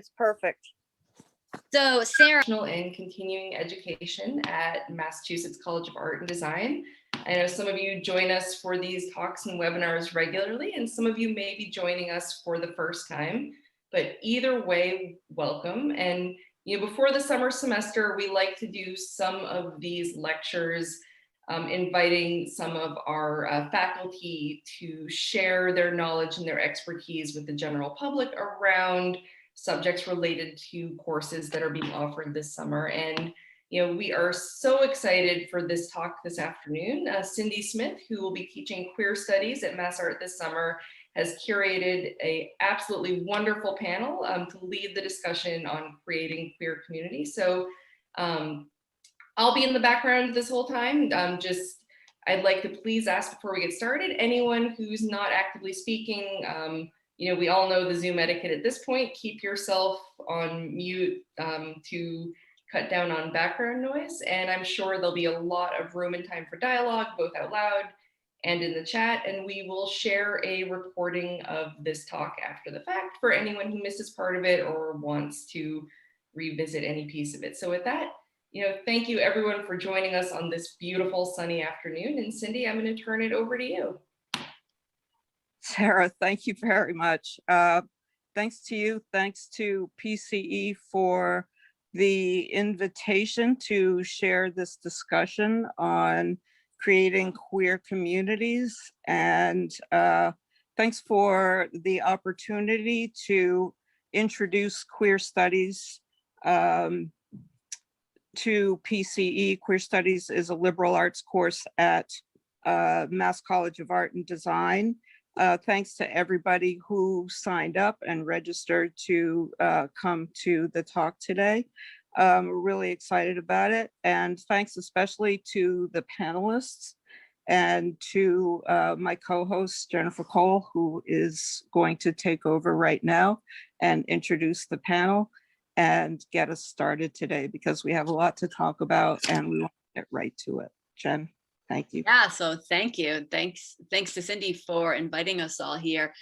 It's perfect. So Sarah, in continuing education at Massachusetts College of Art and Design. I know some of you join us for these talks and webinars regularly, and some of you may be joining us for the first time, but either way, welcome. And before the summer semester, we like to do some of these lectures, inviting some of our faculty to share their knowledge and their expertise with the general public around subjects related to courses that are being offered this summer. And we are so excited for this talk this afternoon. Cindy Smith, who will be teaching queer studies at MassArt this summer, has curated an absolutely wonderful panel to lead the discussion on creating queer community. So I'll be in the background this whole time. I'd like to please ask before we get started, anyone who's not actively speaking, we all know the Zoom etiquette at this point. Keep yourself on mute to cut down on background noise. And I'm sure there'll be a lot of room and time for dialogue, both out loud and in the chat. And we will share a recording of this talk after the fact for anyone who misses part of it or wants to revisit any piece of it. So with that, thank you everyone for joining us on this beautiful sunny afternoon. And Cindy, I'm going to turn it over to you. Sarah, thank you very much. Thanks to you. Thanks to PCE for the invitation to share this discussion on creating queer communities. And thanks for the opportunity to introduce queer studies to PCE. Queer Studies is a liberal arts course at Mass College of Art and Design. Thanks to everybody who signed up and registered to come to the talk today. We're really excited about it. And thanks especially to the panelists and to my co-host, Jennifer Cole, who is going to take over right now and introduce the panel and get us started today, because we have a lot to talk about and we want to get right to it. Jen. Thank you. Yeah, so thank you. Thanks to Cindy for inviting us all here.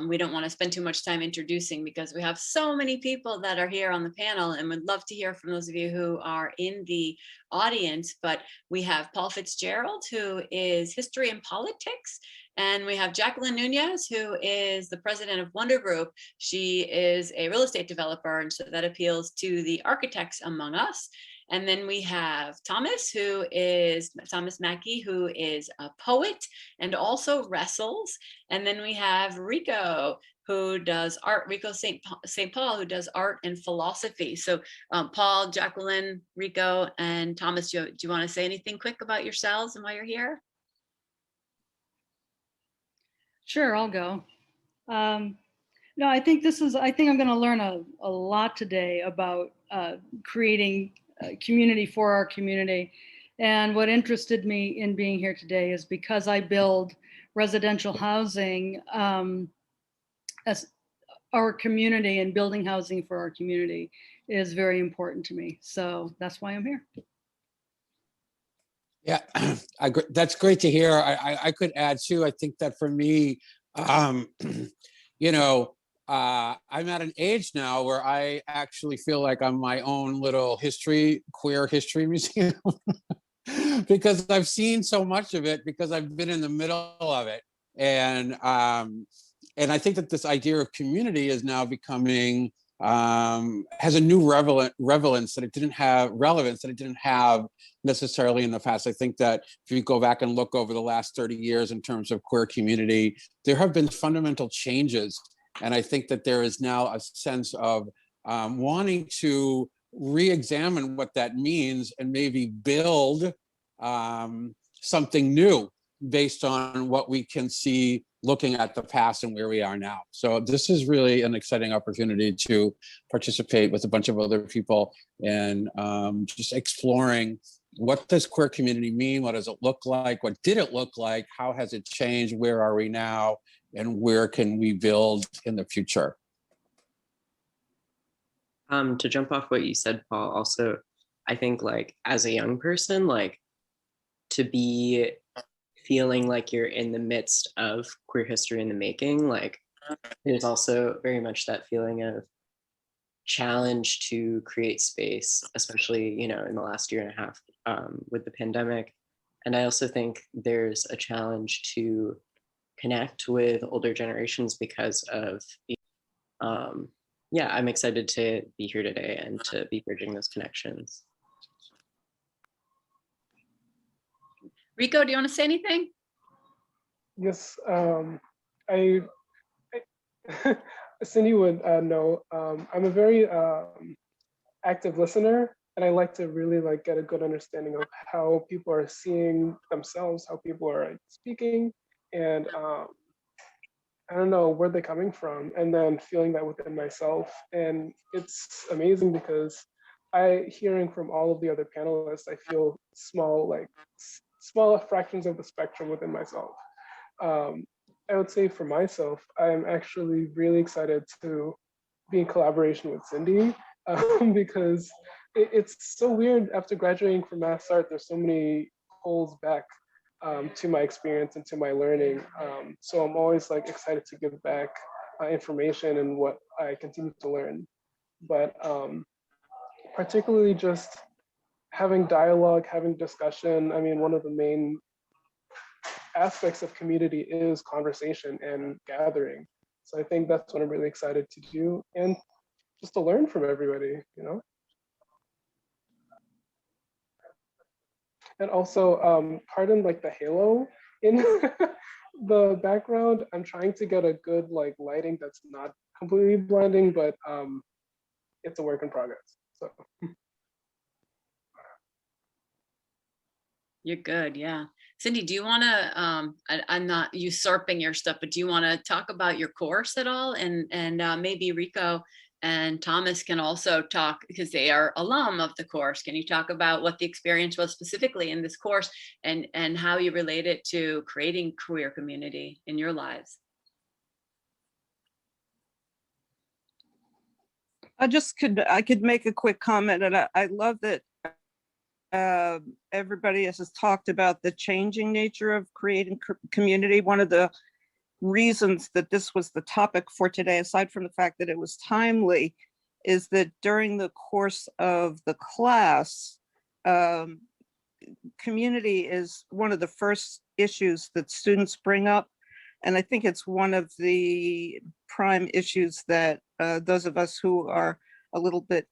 We don't want to spend too much time introducing because we have so many people that are here on the panel, and would love to hear from those of you who are in the audience. But we have Paul Fitzgerald, who is History and Politics. And we have Jacqueline Nunez, who is the president of Wonder Group. She is a real estate developer, and so that appeals to the architects among us. And then we have Thomas Mackey, who is a poet and also wrestles. And then we have Rico, who does art, Rico St. Paul, who does art and philosophy. So Paul, Jacqueline, Rico, and Thomas, do you want to say anything quick about yourselves and why you're here? Sure, I'll go. No, I think I'm going to learn a lot today about creating community for our community. And what interested me in being here today is because I build residential housing as our community, and building housing for our community is very important to me. So that's why I'm here. Yeah, that's great to hear. I could add too, I think that for me, I'm at an age now where I actually feel like I'm my own little queer history museum because I've seen so much of it, because I've been in the middle of it. And I think that this idea of community is now becoming, has a new relevance that it didn't have necessarily in the past. I think that if you go back and look over the last 30 years in terms of queer community, there have been fundamental changes. And I think that there is now a sense of wanting to re-examine what that means and maybe build something new based on what we can see looking at the past and where we are now. So this is really an exciting opportunity to participate with a bunch of other people and just exploring, what does queer community mean? What does it look like? What did it look like? How has it changed? Where are we now? And where can we build in the future? To jump off what you said, Paul, also, I think like as a young person, like to be feeling like you're in the midst of queer history in the making, like there's also very much that feeling of challenge to create space, especially, in the last year and a half with the pandemic. And I also think there's a challenge to connect with older generations because of, yeah, I'm excited to be here today and to be bridging those connections. Rico, do you want to say anything? Yes, I Cindy would know. I'm a very active listener, and I like to really get a good understanding of how people are seeing themselves, how people are speaking, and I don't know where they're coming from, and then feeling that within myself. And it's amazing because hearing from all of the other panelists, I feel smaller fractions of the spectrum within myself. I would say for myself, I'm actually really excited to be in collaboration with Cindy because it's so weird after graduating from Mass Art, there's so many holes back to my experience and to my learning. So I'm always excited to give back information and what I continue to learn. But particularly just having dialogue, having discussion. I mean, one of the main aspects of community is conversation and gathering. So I think that's what I'm really excited to do and just to learn from everybody, And also, pardon the halo in the background. I'm trying to get a good lighting that's not completely blinding, but it's a work in progress. So. You're good, yeah. Cindy, do you want to, I'm not usurping your stuff, but do you want to talk about your course at all? And maybe Rico and Thomas can also talk because they are alum of the course. Can you talk about what the experience was specifically in this course and how you relate it to creating queer community in your lives? I could make a quick comment, and I love that everybody has talked about the changing nature of creating community. One of the reasons that this was the topic for today, aside from the fact that it was timely, is that during the course of the class, community is one of the first issues that students bring up. And I think it's one of the prime issues that those of us who are a little bit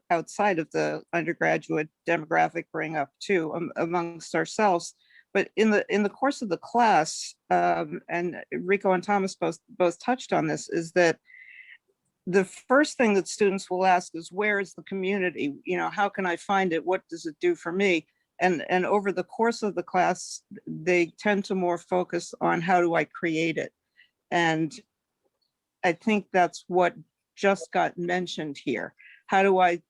outside of the undergraduate demographic bring up too amongst ourselves. But in the course of the class, and Rico and Thomas both touched on this, is that the first thing that students will ask is, where is the community? How can I find it? What does it do for me? And over the course of the class, they tend to more focus on, how do I create it? And I think that's what just got mentioned here. How do I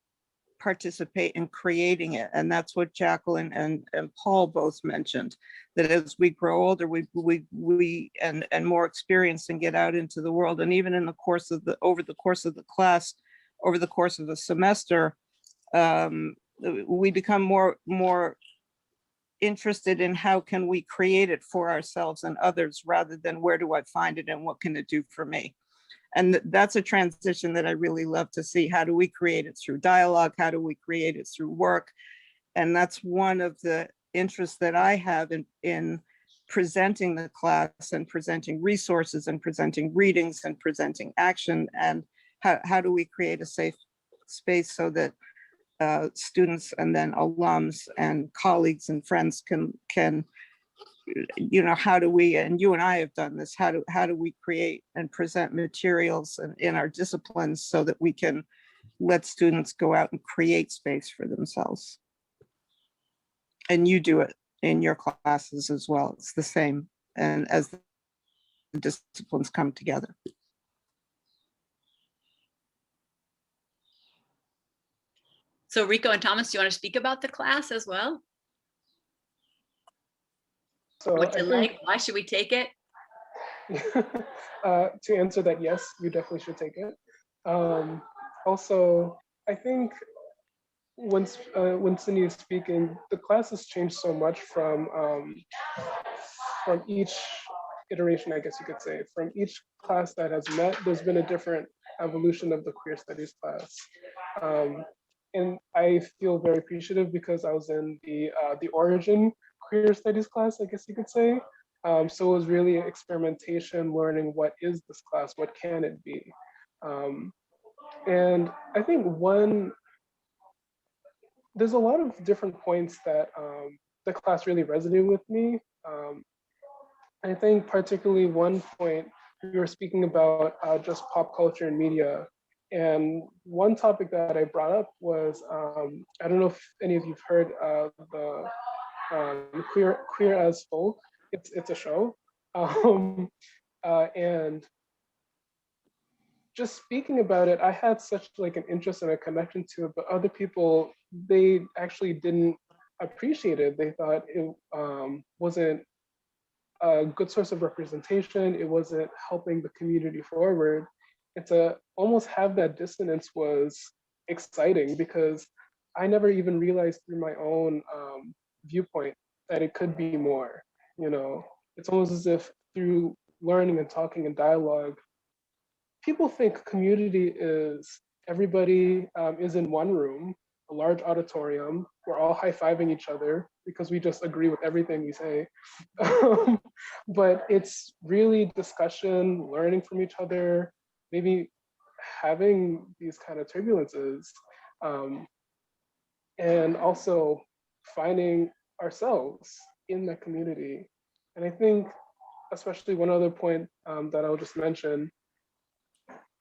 participate in creating it? And that's what Jacqueline and Paul both mentioned, that as we grow older, we and more experienced and get out into the world. And even in the course of over the course of the class, over the course of the semester, we become more interested in how can we create it for ourselves and others, rather than where do I find it and what can it do for me? And that's a transition that I really love to see. How do we create it through dialogue? How do we create it through work? And that's one of the interests that I have in presenting the class and presenting resources and presenting readings and presenting action. And how do we create a safe space so that students and then alums and colleagues and friends can how do we, and you and I have done this, how do we create and present materials in our disciplines so that we can let students go out and create space for themselves? And you do it in your classes as well. It's the same, and as the disciplines come together. So Rico and Thomas, do you want to speak about the class as well? So What you like? Why should we take it? To answer that, yes, you definitely should take it. Also, I think when Cindy is speaking, the class has changed so much from each iteration, I guess you could say. From each class that has met, there's been a different evolution of the queer studies class. And I feel very appreciative because I was in the origin queer studies class, I guess you could say. So it was really experimentation, learning what is this class, what can it be? And I think there's a lot of different points that the class really resonated with me. I think particularly one point we were speaking about just pop culture and media. And one topic that I brought up was, I don't know if any of you've heard of the Queer as Folk. It's a show. And just speaking about it, I had such like an interest and a connection to it, but other people, they actually didn't appreciate it. They thought it wasn't a good source of representation. It wasn't helping the community forward. And to almost have that dissonance was exciting because I never even realized through my own viewpoint that it could be more. You know, it's almost as if through learning and talking and dialogue, people think community is everybody is in one room, a large auditorium. We're all high-fiving each other because we just agree with everything we say. But it's really discussion, learning from each other, maybe having these kind of turbulences, and also finding ourselves in the community. And I think, especially one other point that I'll just mention,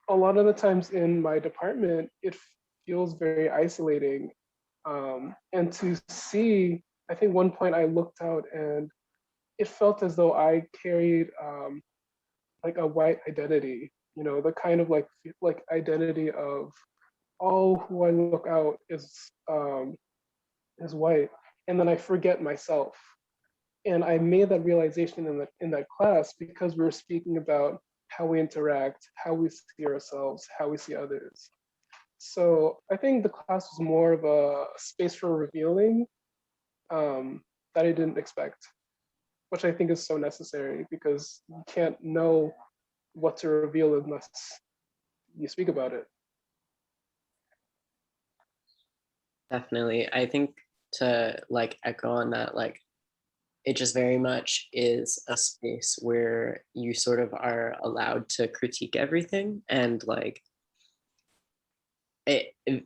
a lot of the times in my department, it feels very isolating. And to see, I think one point I looked out and it felt as though I carried like a white identity, you know, the kind of like identity of all who I look out is white, and then I forget myself. And I made that realization in that class because we were speaking about how we interact, how we see ourselves, how we see others. So I think the class was more of a space for revealing that I didn't expect, which I think is so necessary because you can't know what to reveal unless you speak about it. Definitely. I think to like echo on that, like it just very much is a space where you sort of are allowed to critique everything, and like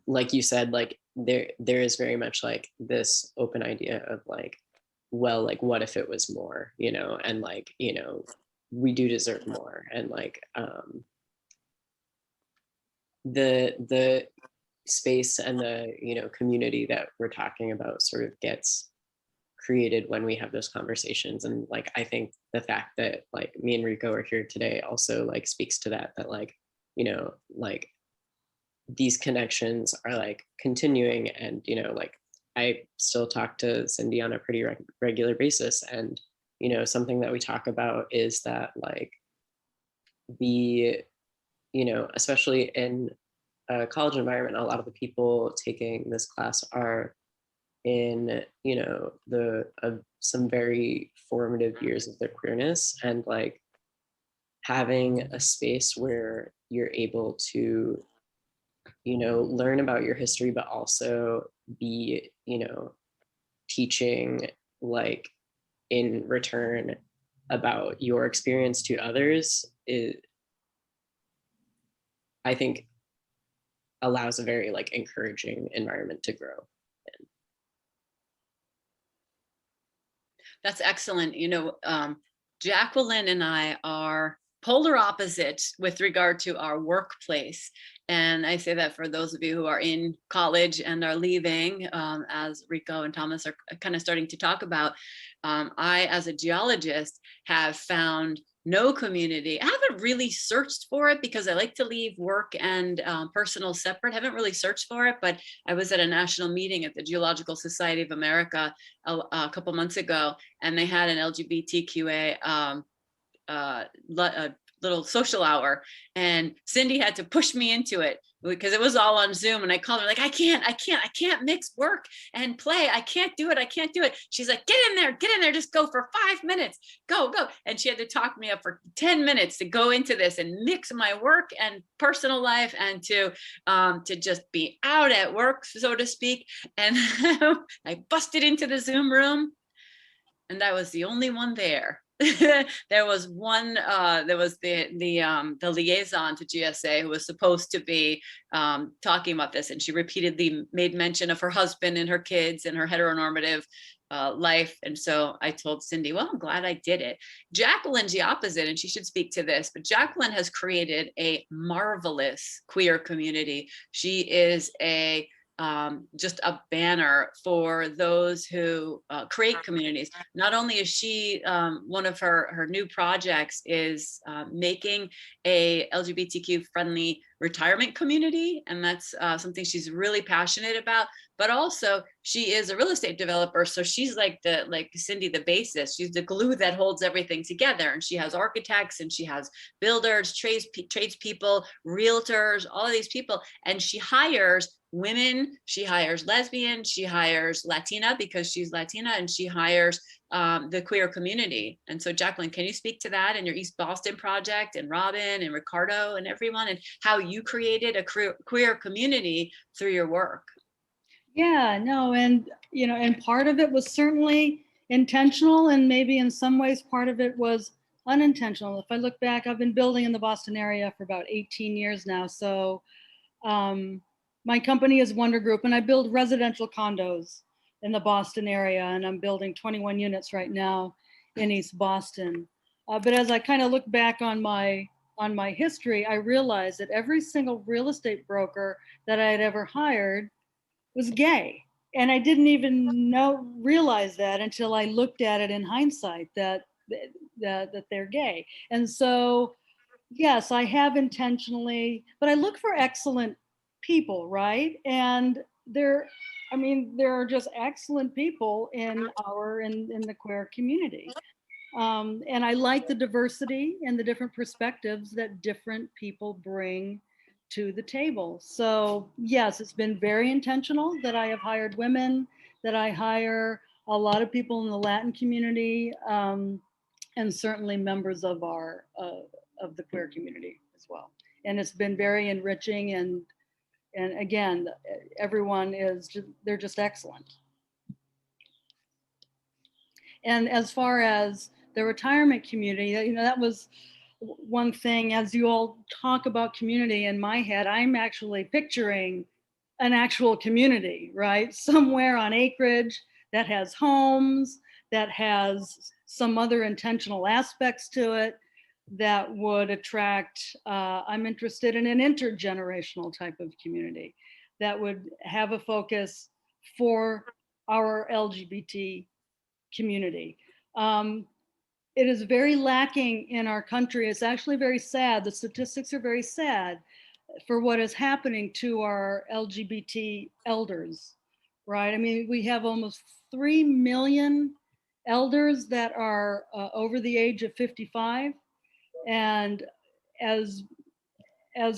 like you said, like there is very much like this open idea of like, well, like what if it was more, you know, and like, you know, we do deserve more, and like the space and the, you know, community that we're talking about sort of gets created when we have those conversations. And like I think the fact that like me and Rico are here today also like speaks to that like, you know, like these connections are like continuing, and you know, like I still talk to Cindy on a pretty regular basis, and you know, something that we talk about is that like the, you know, especially in a college environment, a lot of the people taking this class are in, you know, some very formative years of their queerness, and like having a space where you're able to, you know, learn about your history, but also be, you know, teaching like in return about your experience to others, I think allows a very like encouraging environment to grow in. That's excellent. You know, Jacqueline and I are polar opposite with regard to our workplace. And I say that for those of you who are in college and are leaving, as Rico and Thomas are kind of starting to talk about. I, as a geologist, have found no community. I haven't really searched for it because I like to leave work and personal separate. I haven't really searched for it, but I was at a national meeting at the Geological Society of America a couple months ago, and they had an LGBTQA little social hour, and Cindy had to push me into it because it was all on Zoom, and I called her like, I can't mix work and play. I can't do it. She's like, get in there, just go for 5 minutes, go. And she had to talk me up for 10 minutes to go into this and mix my work and personal life, and to just be out at work, so to speak. And I busted into the Zoom room, and I was the only one there. There was one, there was the liaison to GSA who was supposed to be talking about this, and she repeatedly made mention of her husband and her kids and her heteronormative life. And so I told Cindy, well, I'm glad I did it. Jacqueline's the opposite, and she should speak to this, but Jacqueline has created a marvelous queer community. She is just a banner for those who create communities. Not only is she, one of her new projects is making a LGBTQ friendly retirement community, and that's something she's really passionate about, but also she is a real estate developer. So she's like Cindy, the basis. She's the glue that holds everything together. And she has architects, and she has builders, tradespeople, realtors, all of these people. And she hires women, she hires lesbian, she hires Latina because she's Latina, and she hires the queer community. And so Jacqueline, can you speak to that and your East Boston project, and Robin and Ricardo and everyone, and how you created a queer community through your work? Yeah, no, and and part of it was certainly intentional, and maybe in some ways part of it was unintentional. If I look back, I've been building in the Boston area for about 18 years now. So my company is Wonder Group, and I build residential condos in the Boston area, and I'm building 21 units right now in East Boston. But as I kind of look back on my history, I realized that every single real estate broker that I had ever hired was gay. And I didn't even realize that until I looked at it in hindsight, that they're gay. And so, yes, I have intentionally, but I look for excellent people, right? And there are just excellent people in the queer community. And I like the diversity and the different perspectives that different people bring to the table. So yes, it's been very intentional that I have hired women, that I hire a lot of people in the Latin community, and certainly members of of the queer community as well. And it's been very enriching, and again, everyone they're just excellent. And as far as the retirement community, that was one thing. As you all talk about community, in my head, I'm actually picturing an actual community, right? Somewhere on acreage that has homes, that has some other intentional aspects to it that would attract, I'm interested in an intergenerational type of community that would have a focus for our LGBT community. It is very lacking in our country. It's actually very sad. The statistics are very sad for what is happening to our LGBT elders, right? I mean, we have almost 3 million elders that are over the age of 55. And as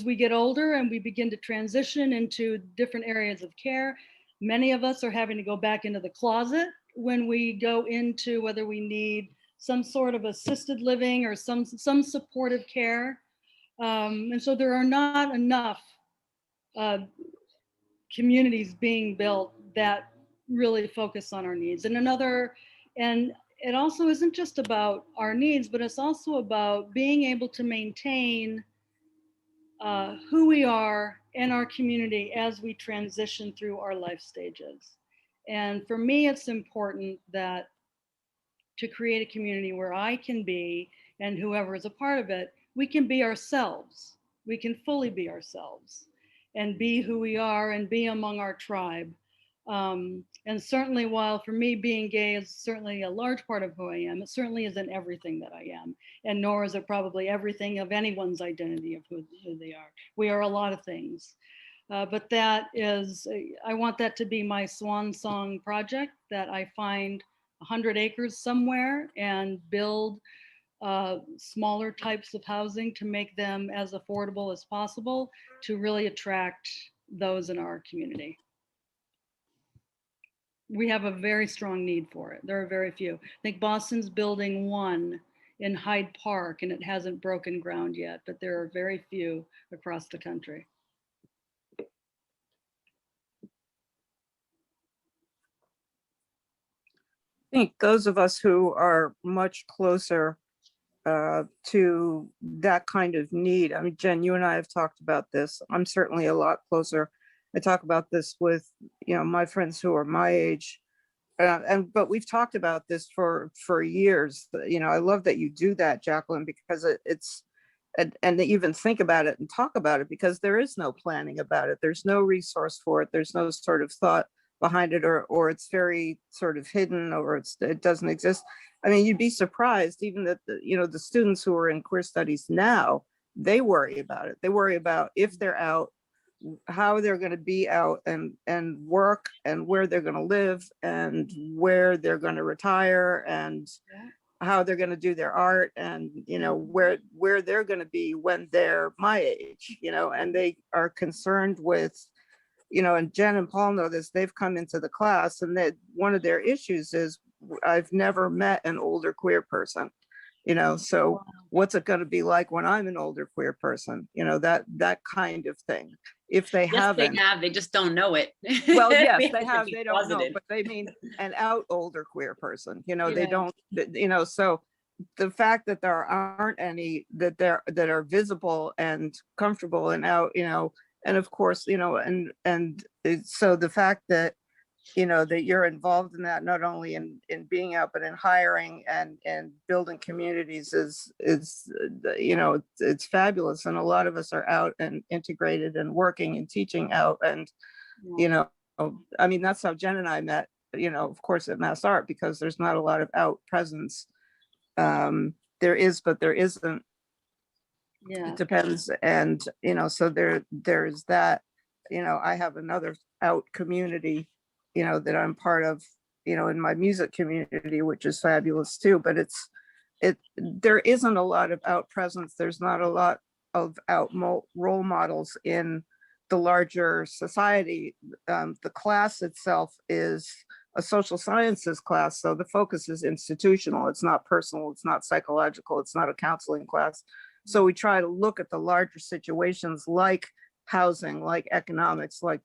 we get older and we begin to transition into different areas of care, many of us are having to go back into the closet when we go into whether we need some sort of assisted living or some supportive care. And so there are not enough communities being built that really focus on our needs. And it also isn't just about our needs, but it's also about being able to maintain who we are in our community as we transition through our life stages. And for me, it's important that to create a community where I can be, and whoever is a part of it, we can be ourselves. We can fully be ourselves and be who we are and be among our tribe. And certainly, while for me being gay is certainly a large part of who I am, it certainly isn't everything that I am, and nor is it probably everything of anyone's identity of who they are. We are a lot of things. But that is, I want that to be my swan song project, that I find 100 acres somewhere and build smaller types of housing to make them as affordable as possible to really attract those in our community. We have a very strong need for it. There are very few. I think Boston's building one in Hyde Park, and it hasn't broken ground yet, but there are very few across the country. I think those of us who are much closer to that kind of need. I mean, Jen, you and I have talked about this. I'm certainly a lot closer. I talk about this with, my friends who are my age. But we've talked about this for years. I love that you do that, Jacqueline, because it's, and they even think about it and talk about it, because there is no planning about it. There's no resource for it. There's no sort of thought behind it, or it's very sort of hidden, or it doesn't exist. I mean, you'd be surprised even that the students who are in queer studies now, they worry about it. They worry about if they're out, how they're going to be out and work, and where they're going to live, and where they're going to retire, and how they're going to do their art, and where they're going to be when they're my age, and they are concerned with, and Jen and Paul know this. They've come into the class, and that one of their issues is, I've never met an older queer person, so what's it going to be like when I'm an older queer person, that kind of thing. If they haven't, they just don't know it. well, yes, they have, they don't know, but they mean an out older queer person, they don't, so the fact that there aren't any that are visible and comfortable and out, and of course, so the fact that, that you're involved in that, not only in being out, but in hiring and building communities is, it's fabulous. And a lot of us are out and integrated and working and teaching out. And, I mean, that's how Jen and I met, of course, at Mass Art, because there's not a lot of out presence. There is, but there isn't. Yeah. It depends. And, so there's that, I have another out community, that I'm part of, in my music community, which is fabulous too. But there isn't a lot of out presence. There's not a lot of out role models in the larger society. The class itself is a social sciences class, so the focus is institutional. It's not personal. It's not psychological. It's not a counseling class. So we try to look at the larger situations, like housing, like economics, like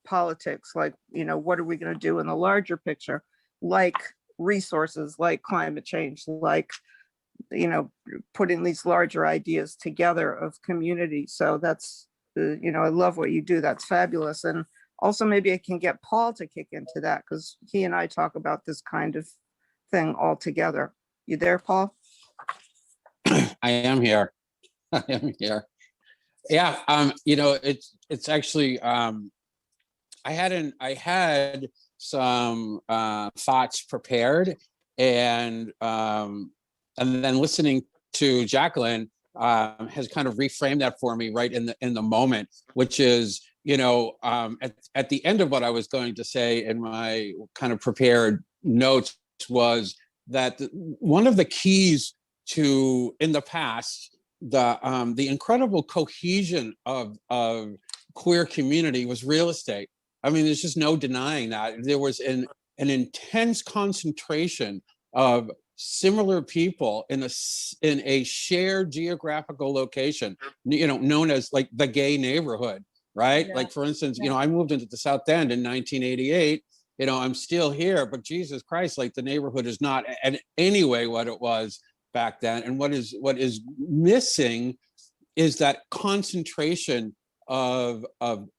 politics, like, what are we going to do in the larger picture, like resources, like climate change, like, putting these larger ideas together of community. So that's, I love what you do. That's fabulous. And also maybe I can get Paul to kick into that, because he and I talk about this kind of thing all together. You there, Paul? I am here. I am here. Yeah, it's actually, I had some thoughts prepared, and then listening to Jacqueline has kind of reframed that for me right in the moment, which is, at the end of what I was going to say in my kind of prepared notes was that one of the keys to, in the past, the incredible cohesion of queer community was real estate. I mean, there's just no denying that. There was an intense concentration of similar people in a shared geographical location, known as like the gay neighborhood, right? Yeah. Like, for instance, I moved into the South End in 1988. I'm still here, but Jesus Christ, like, the neighborhood is not in any way what it was back then. And what is missing is that concentration of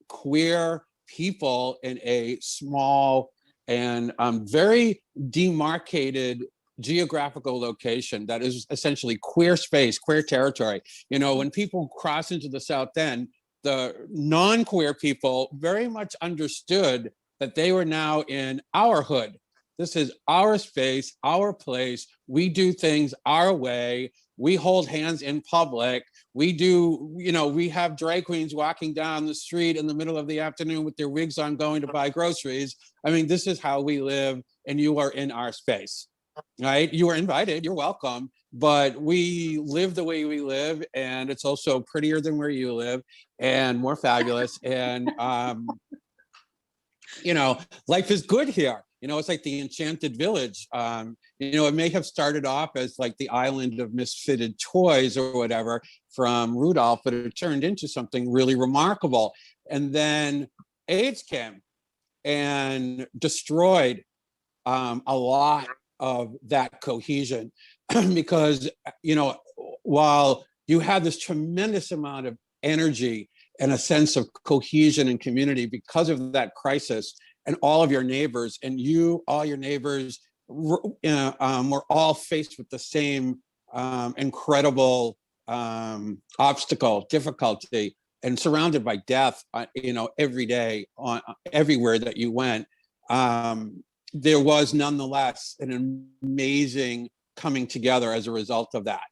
queer people in a small and very demarcated geographical location that is essentially queer space, queer territory. When people cross into the South End, the non-queer people very much understood that they were now in our hood. This is our space, our place. We do things our way. We hold hands in public. We do, we have drag queens walking down the street in the middle of the afternoon with their wigs on, going to buy groceries. I mean, this is how we live, and you are in our space. right? You were invited, you're welcome. But we live the way we live, and it's also prettier than where you live and more fabulous. And life is good here. It's like the enchanted village. It may have started off as like the island of misfitted toys or whatever from Rudolph, but it turned into something really remarkable. And then AIDS came and destroyed a lot of that cohesion because, while you had this tremendous amount of energy and a sense of cohesion and community because of that crisis, and all of your neighbors and all your neighbors were all faced with the same incredible obstacle, difficulty, and surrounded by death, every day, everywhere that you went. There was nonetheless an amazing coming together as a result of that,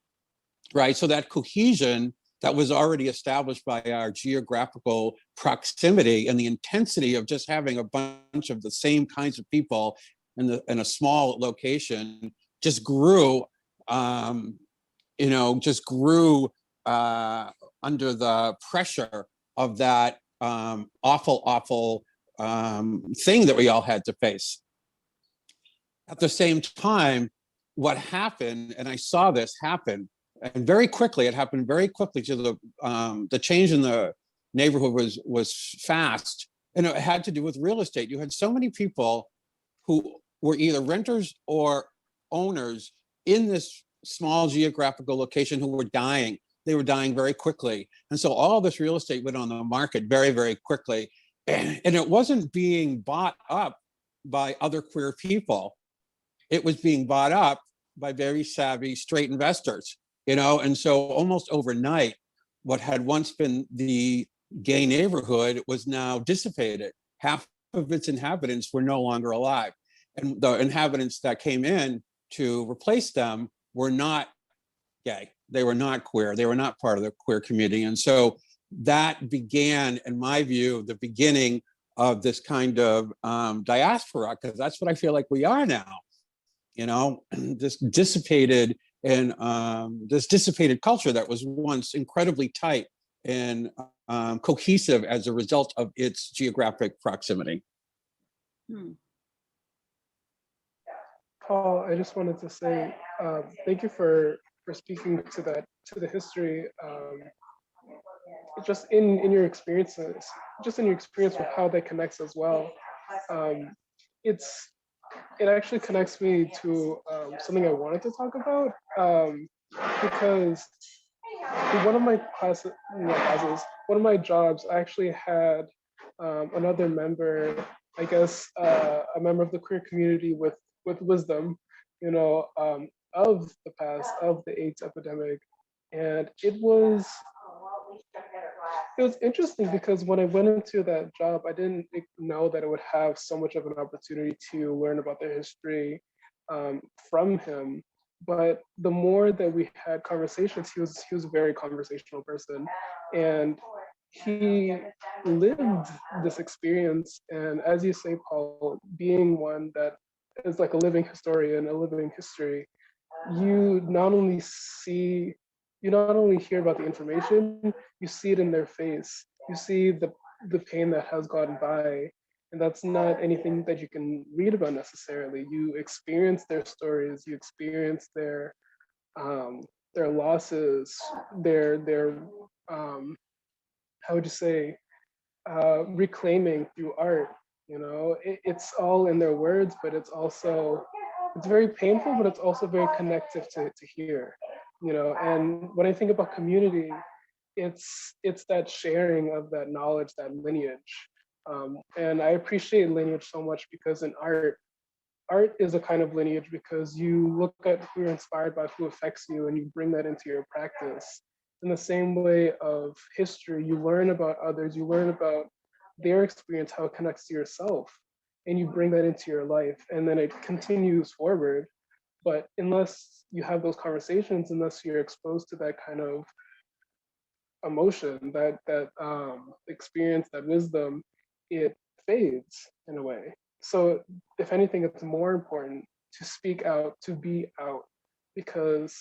right? So that cohesion that was already established by our geographical proximity and the intensity of just having a bunch of the same kinds of people in a small location just grew, under the pressure of that awful thing that we all had to face. At the same time, what happened, and I saw this happen, and very quickly, it happened very quickly to the change in the neighborhood was fast, and it had to do with real estate. You had so many people who were either renters or owners in this small geographical location who were dying. They were dying very quickly. And so all this real estate went on the market very, very quickly. And it wasn't being bought up by other queer people. It was being bought up by very savvy straight investors. And so almost overnight, what had once been the gay neighborhood was now dissipated. Half of its inhabitants were no longer alive. And the inhabitants that came in to replace them were not gay. They were not queer. They were not part of the queer community. And so that began, in my view, the beginning of this kind of diaspora, because that's what I feel like we are now. This dissipated culture that was once incredibly tight and cohesive as a result of its geographic proximity. Paul, I just wanted to say thank you for speaking to the history, just in your experiences, just in your experience with how that connects as well. It actually connects me to something I wanted to talk about, because in one of my classes, one of my jobs, I actually had another member, I guess, a member of the queer community with wisdom, of the past, of the AIDS epidemic. And it was interesting because when I went into that job, I didn't know that I would have so much of an opportunity to learn about the history from him. But the more that we had conversations, he was a very conversational person, and he lived this experience. And as you say, Paul, being one that is like a living historian, a living history, you not only hear about the information, you see it in their face. You see the pain that has gone by. And that's not anything that you can read about necessarily. You experience their stories, you experience their losses, their how would you say, reclaiming through art. It's all in their words, but it's very painful, but it's also very connective to hear. And when I think about community, it's that sharing of that knowledge, that lineage. And I appreciate lineage so much because in art is a kind of lineage, because you look at who you're inspired by, who affects you, and you bring that into your practice. In the same way of history, you learn about others, you learn about their experience, how it connects to yourself, and you bring that into your life, and then it continues forward. But unless you have those conversations, unless you're exposed to that kind of emotion, that experience, that wisdom, it fades in a way. So if anything, it's more important to speak out, to be out, because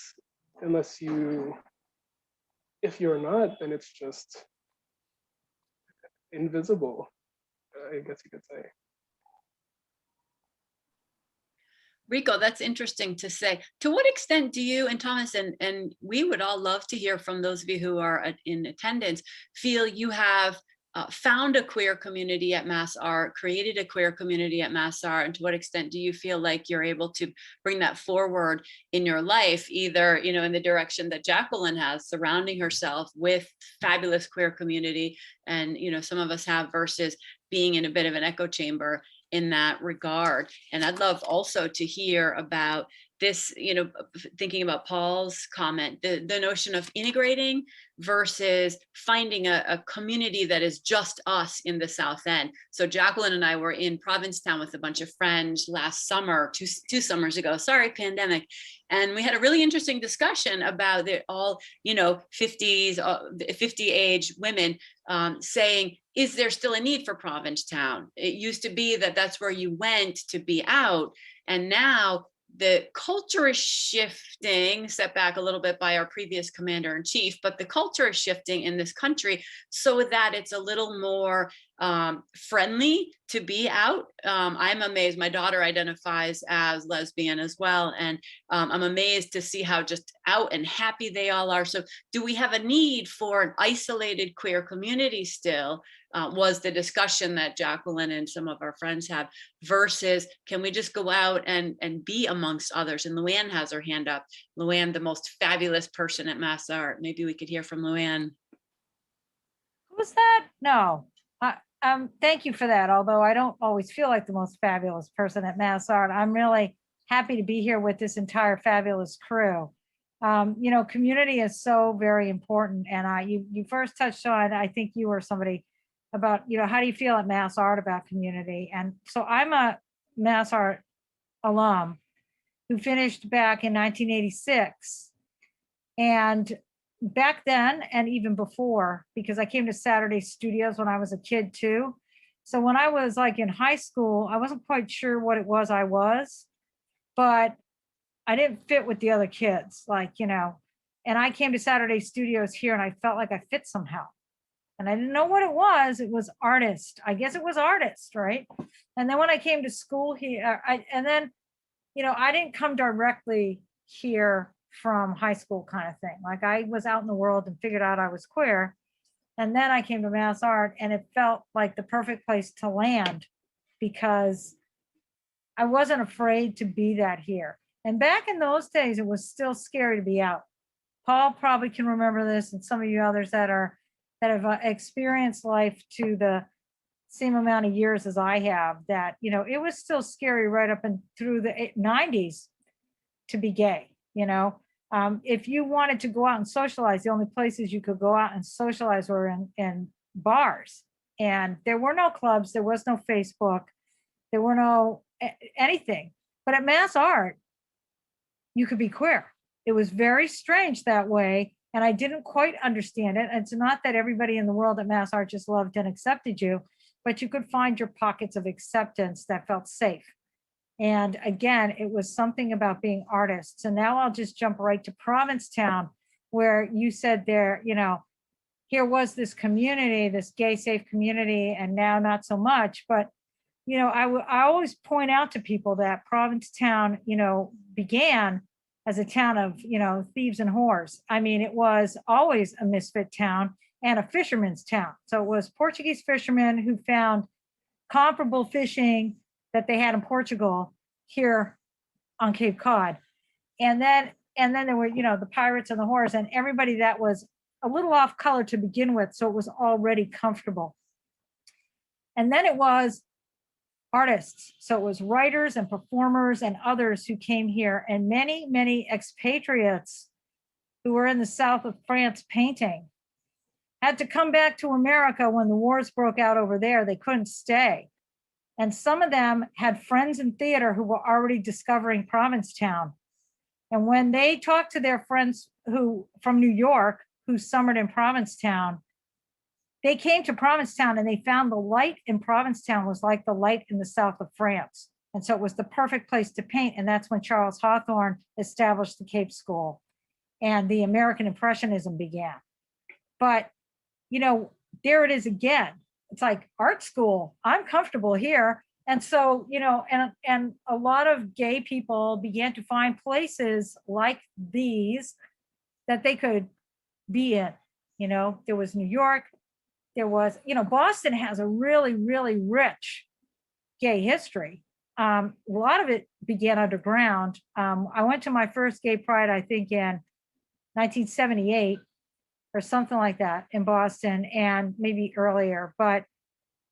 if you're not, then it's just invisible, I guess you could say. Rico, that's interesting to say. To what extent do you and Thomas, and we would all love to hear from those of you who are in attendance, feel you have found a queer community at Mass Art, created a queer community at Mass Art, and to what extent do you feel like you're able to bring that forward in your life, either in the direction that Jacqueline has, surrounding herself with fabulous queer community, and some of us have, versus being in a bit of an echo chamber in that regard. And I'd love also to hear about this, thinking about Paul's comment, the notion of integrating versus finding a community that is just us in the South End. So Jacqueline and I were in Provincetown with a bunch of friends last summer, two summers ago, sorry, pandemic. And we had a really interesting discussion about all, 50 age women saying, is there still a need for Provincetown? It used to be that that's where you went to be out. And now the culture is shifting, set back a little bit by our previous commander in chief, but the culture is shifting in this country so that it's a little more friendly to be out. I'm amazed. My daughter identifies as lesbian as well. And I'm amazed to see how just out and happy they all are. So do we have a need for an isolated queer community still? Was the discussion that Jacqueline and some of our friends have, versus can we just go out and be amongst others? And Luann has her hand up. Luann, the most fabulous person at Mass Art. Maybe we could hear from Luann. Who's that? No. Thank you for that. Although I don't always feel like the most fabulous person at Mass Art, I'm really happy to be here with this entire fabulous crew. Community is so very important. And you first touched on, I think you were somebody about, how do you feel at Mass Art about community? And so I'm a Mass Art alum who finished back in 1986. And back then, and even before, because I came to Saturday Studios when I was a kid too. So when I was like in high school, I wasn't quite sure what it was I was, but I didn't fit with the other kids, and I came to Saturday Studios here and I felt like I fit somehow. And I didn't know what it was. It was artist. I guess it was artist, right? And then when I came to school here, I didn't come directly here from high school kind of thing. Like I was out in the world and figured out I was queer. And then I came to Mass Art and it felt like the perfect place to land because I wasn't afraid to be that here. And back in those days, it was still scary to be out. Paul probably can remember this, and some of you others that have experienced life to the same amount of years as I have, that, it was still scary right up and through the 90s to be gay. If you wanted to go out and socialize, the only places you could go out and socialize were in bars. And there were no clubs, there was no Facebook, there were no anything. But at Mass Art, you could be queer. It was very strange that way. And I didn't quite understand it. And it's not that everybody in the world at Mass Art just loved and accepted you, but you could find your pockets of acceptance that felt safe. And again, it was something about being artists. And now I'll just jump right to Provincetown, where you said there, here was this community, this gay safe community, and now not so much. But, I always point out to people that Provincetown, began as a town of, thieves and whores. I mean, it was always a misfit town and a fisherman's town. So it was Portuguese fishermen who found comparable fishing that they had in Portugal here on Cape Cod. And then there were, the pirates and the whores and everybody that was a little off color to begin with. So it was already comfortable. And then it was artists. So it was writers and performers and others who came here, and many, many expatriates who were in the south of France painting had to come back to America when the wars broke out over there. They couldn't stay. And some of them had friends in theater who were already discovering Provincetown. And when they talked to their friends who from New York, who summered in Provincetown, they came to Provincetown and they found the light in Provincetown was like the light in the south of France. And so it was the perfect place to paint. And that's when Charles Hawthorne established the Cape School and the American Impressionism began. But, you know, there it is again. It's like art school. I'm comfortable here. And so, you know, and a lot of gay people began to find places like these that they could be in. You know, there was New York, there was, you know, Boston has a really, really rich gay history. A lot of it began underground. I went to my first gay pride, I think in 1978 or something like that in Boston, and maybe earlier. But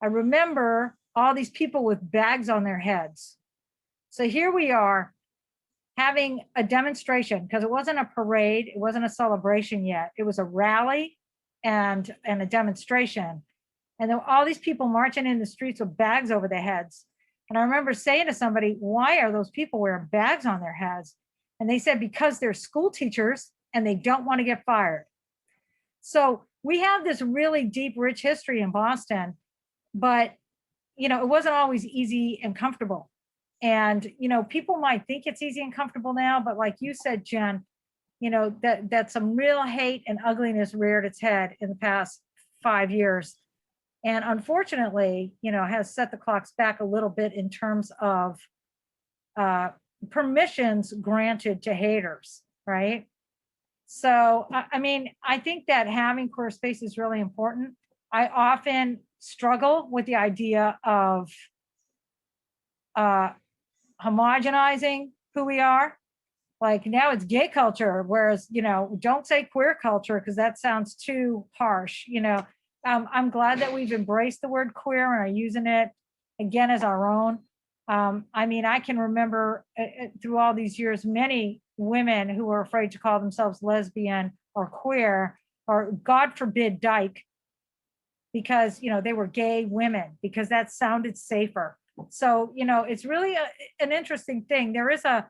I remember all these people with bags on their heads. So here we are having a demonstration, because it wasn't a parade, it wasn't a celebration yet. It was a rally and a demonstration. And there were all these people marching in the streets with bags over their heads. And I remember saying to somebody, why are those people wearing bags on their heads? And they said, because they're school teachers and they don't want to get fired. So we have this really deep, rich history in Boston, but, you know, it wasn't always easy and comfortable. And, you know, people might think it's easy and comfortable now, but like you said, Jen, you know, that some real hate and ugliness reared its head in the past 5 years. And unfortunately, you know, has set the clocks back a little bit in terms of permissions granted to haters, right? So, I mean, I think that having queer space is really important. I often struggle with the idea of homogenizing who we are. Like now it's gay culture, whereas, you know, don't say queer culture because that sounds too harsh, you know. I'm glad that we've embraced the word queer and are using it again as our own. I mean, I can remember through all these years, many women who were afraid to call themselves lesbian or queer, or God forbid dyke, because, you know, they were gay women, because that sounded safer. So, you know, it's really an interesting thing. There is a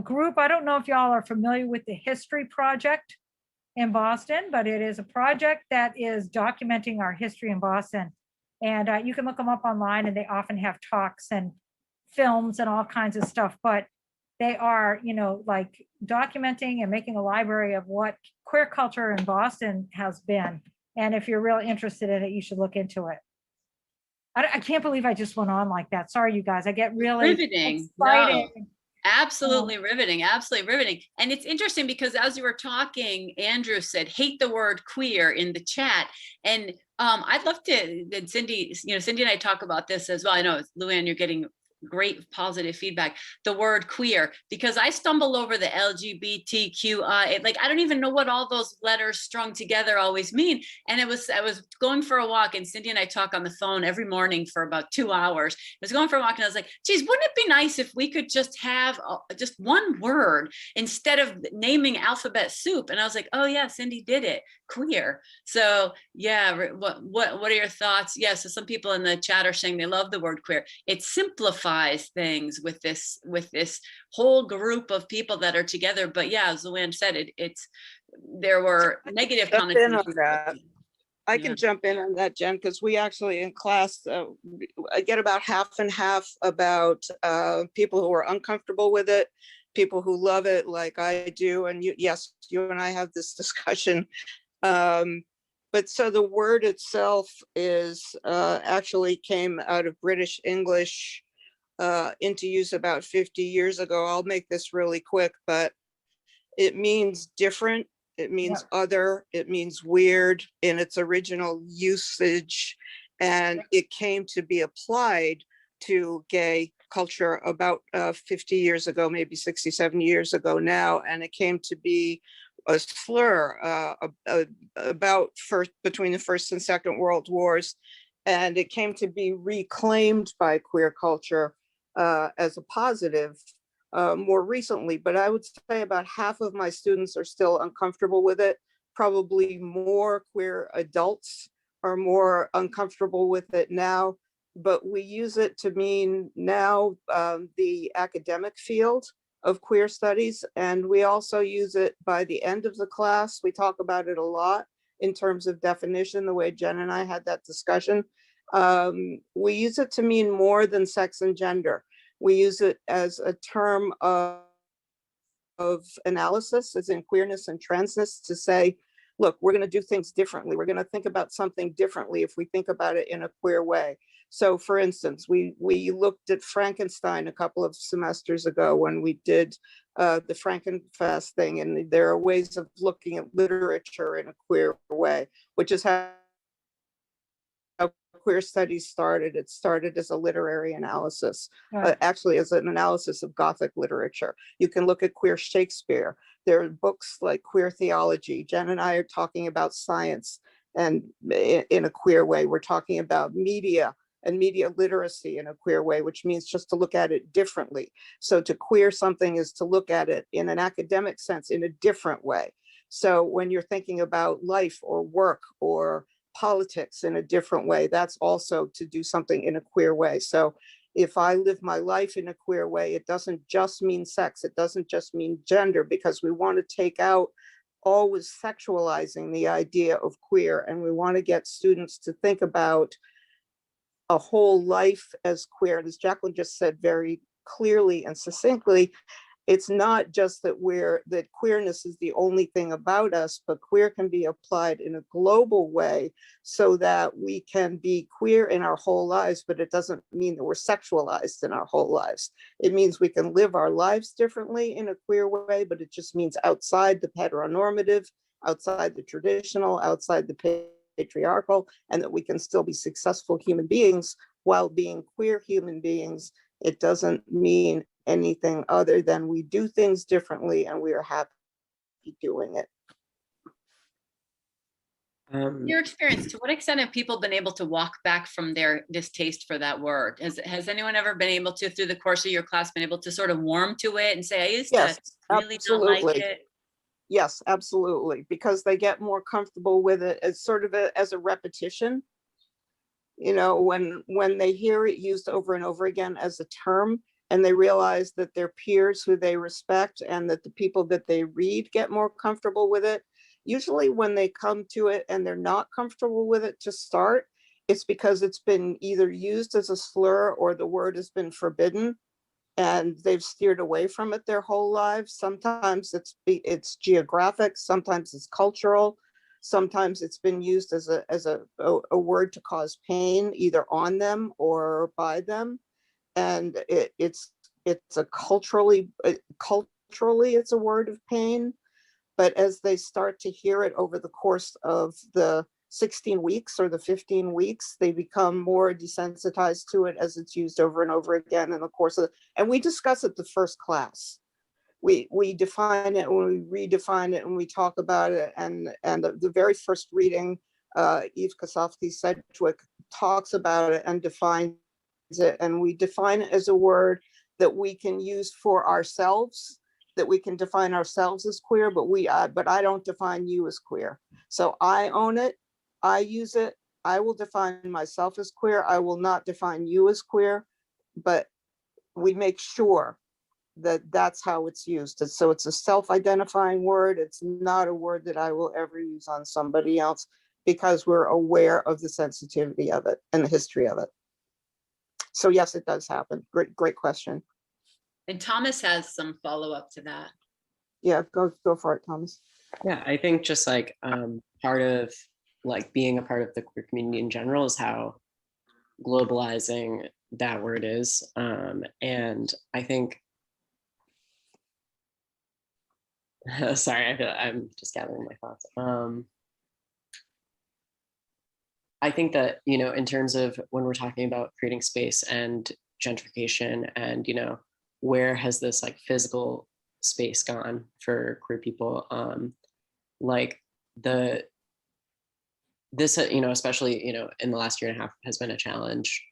group, I don't know if y'all are familiar with the History Project in Boston, but it is a project that is documenting our history in Boston. And you can look them up online, and they often have talks and films and all kinds of stuff, but they are, you know, like documenting and making a library of what queer culture in Boston has been. And if you're really interested in it, you should look into it. I can't believe I just went on like that. Sorry, you guys. I get really Riveting. excited. No. Absolutely riveting, absolutely riveting. And it's interesting because as you were talking, Andrew said, hate the word queer in the chat. And I'd love to, and Cindy, you know, Cindy and I talk about this as well. I know, Luann, you're getting great positive feedback, the word queer, because I stumble over the LGBTQI, like I don't even know what all those letters strung together always mean. And I was going for a walk, and Cindy and I talk on the phone every morning for about 2 hours. I was going for a walk, and I was like, geez, wouldn't it be nice if we could just have just one word instead of naming alphabet soup? And I was like, oh yeah, Cindy did it, queer. So yeah, what are your thoughts? Yeah, so some people in the chat are saying they love the word queer. It simplifies things with this whole group of people that are together. But yeah, as Luann said, there were negative Jump in on connotations. that. I Yeah. can jump in on that, Jen, because we actually in class, I get about half and half about people who are uncomfortable with it, people who love it like I do. And yes, you and I have this discussion. But so the word itself is actually came out of British English into use about 50 years ago. I'll make this really quick, but it means different. It means other. It means weird in its original usage. And it came to be applied to gay culture about 50 years ago, maybe 60, 70 years ago now. And it came to be a slur about between the First and Second World Wars. And it came to be reclaimed by queer culture as a positive more recently. But I would say about half of my students are still uncomfortable with it. Probably more queer adults are more uncomfortable with it now. But we use it to mean now the academic field of queer studies. And we also use it by the end of the class. We talk about it a lot in terms of definition, the way Jen and I had that discussion. We use it to mean more than sex and gender. We use it as a term of analysis, as in queerness and transness, to say, look, we're going to do things differently. We're going to think about something differently if we think about it in a queer way. So for instance, we looked at Frankenstein a couple of semesters ago when we did the Frankenfest thing, and there are ways of looking at literature in a queer way, which is how queer studies started. It started as a literary analysis, Right. actually as an analysis of Gothic literature. You can look at queer Shakespeare. There are books like Queer Theology. Jen and I are talking about science and in a queer way. We're talking about media and media literacy in a queer way, which means just to look at it differently. So to queer something is to look at it in an academic sense in a different way. So when you're thinking about life or work or politics in a different way, that's also to do something in a queer way. So if I live my life in a queer way, it doesn't just mean sex, it doesn't just mean gender, because we want to take out always sexualizing the idea of queer, and we want to get students to think about a whole life as queer. And as Jacqueline just said very clearly and succinctly, it's not just that queerness is the only thing about us, but queer can be applied in a global way so that we can be queer in our whole lives, but it doesn't mean that we're sexualized in our whole lives. It means we can live our lives differently in a queer way, but it just means outside the heteronormative, outside the traditional, outside the patriarchal, and that we can still be successful human beings while being queer human beings. It doesn't mean anything other than we do things differently and we are happy doing it. Your experience, to what extent have people been able to walk back from their distaste for that word? Has anyone ever been able to, through the course of your class, been able to sort of warm to it and say, I used Yes, to really not like absolutely. it? Yes, absolutely, because they get more comfortable with it as sort of as a repetition. You know, when they hear it used over and over again as a term, and they realize that their peers who they respect and that the people that they read get more comfortable with it. Usually when they come to it and they're not comfortable with it to start, it's because it's been either used as a slur or the word has been forbidden and they've steered away from it their whole lives. Sometimes it's geographic, sometimes it's cultural, sometimes it's been used as a word to cause pain either on them or by them. And it's a culturally it's a word of pain. But as they start to hear it over the course of the 16 weeks or the 15 weeks, they become more desensitized to it as it's used over and over again in the course of and we discuss it the first class. We define it, when we redefine it, and we talk about it. And the very first reading, Eve Kosofsky-Sedgwick talks about it and defines it, and we define it as a word that we can use for ourselves, that we can define ourselves as queer, but I don't define you as queer. So I own it, I use it, I will define myself as queer, I will not define you as queer, but we make sure that that's how it's used. So it's a self-identifying word. It's not a word that I will ever use on somebody else, because we're aware of the sensitivity of it and the history of it. So yes, it does happen. Great question. And Thomas has some follow-up to that. Yeah, go for it, Thomas. Yeah, I think just like part of like being a part of the queer community in general is how globalizing that word is. And I think, sorry, I'm just gathering my thoughts. I think that, you know, in terms of when we're talking about creating space and gentrification and, you know, where has this like physical space gone for queer people? Like this, you know, especially, you know, in the last year and a half has been a challenge